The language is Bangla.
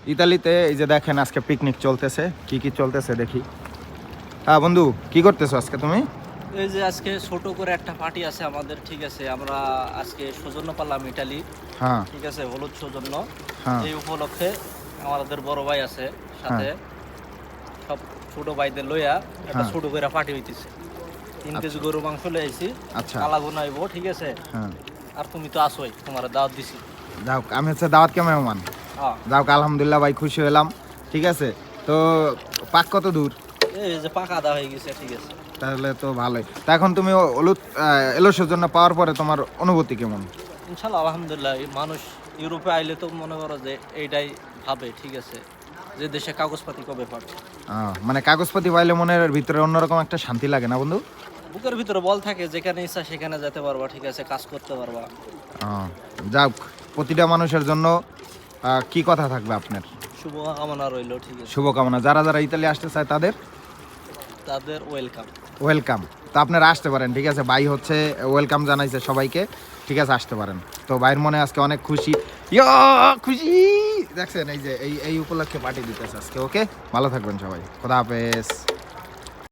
ইতালিতে এই যে দেখেন আজকে পিকনিক চলতেছে, কি চলতেছে দেখি। হ্যাঁ বন্ধু, কি করতেছো আজকে তুমি? এই যে আজকে ছোট করে একটা পার্টি আছে আমাদের, ঠিক আছে। আমরা আজকে সৌজন্য পারলাম ইটালি, হ্যাঁ ঠিক আছে, হলুদ সৌজন্য। হ্যাঁ এই উপলক্ষে আমাদের বড় ভাই আছে হ্যাঁ সাথে, সব ছোট ভাইদের লইয়া একটা হ্যাঁ। ছোট করে পার্টি হইতেছে। 3 কেজি গরু মাংস লই আইছি, আচ্ছা। কালা গুনাইব, ঠিক আছে। হ্যাঁ, আর তুমি তো আসোই, তোমার দাওয়াত দিছি। যাও, আমি হচ্ছে দাওয়াত কে মেহমান। হ্যাঁ, যাও, আলহামদুলিল্লাহ ভাই, খুশি হলাম। ঠিক আছে, তো পাক কত দূর? এই যে পাকা আদা হয়ে গেছে, ঠিক আছে। তাহলে তো ভালোই। তা এখন তুমি হলুদ এলোসের জন্য পাওয়ার পরে তোমার অনুভূতি কেমন? ইনশাল্লাহ আলহামদুলিল্লাহ। এই মানুষ ইউরোপে আইলে তো মনে করো যে এইটাই ভাবে, ঠিক আছে, যে দেশে কাগজপাতি কবে পাচ্ছে। মানে কাগজপাতি পাইলে মনের ভিতরে অন্যরকম একটা শান্তি লাগে না বন্ধু? বুকের ভিতরে বল থাকে, যেখানে ইচ্ছা সেখানে যেতে পারবা, ঠিক আছে, কাজ করতে পারবা। আহ, যাক, প্রতিটা মানুষের জন্য কি কথা থাকবে আপনার? শুভ কামনা রইলো, ঠিক আছে। শুভকামনা। যারা যারা ইতালি আসতে চায় তাদের তাদের ওয়েলকাম। ওয়েলকাম। তো আপনারা আসতে পারেন, ঠিক আছে। ভাই হচ্ছে ওয়েলকাম জানাইছে সবাইকে, ঠিক আছে, আসতে পারেন। তো ভাইয়ের মনে আজকে অনেক খুশি, ইয়া খুশি। দেখছেন, এই যে এই উপলক্ষে পার্টি দিতেছে আজকে। ওকে, ভালো থাকবেন সবাই, খোদা হাফেজ।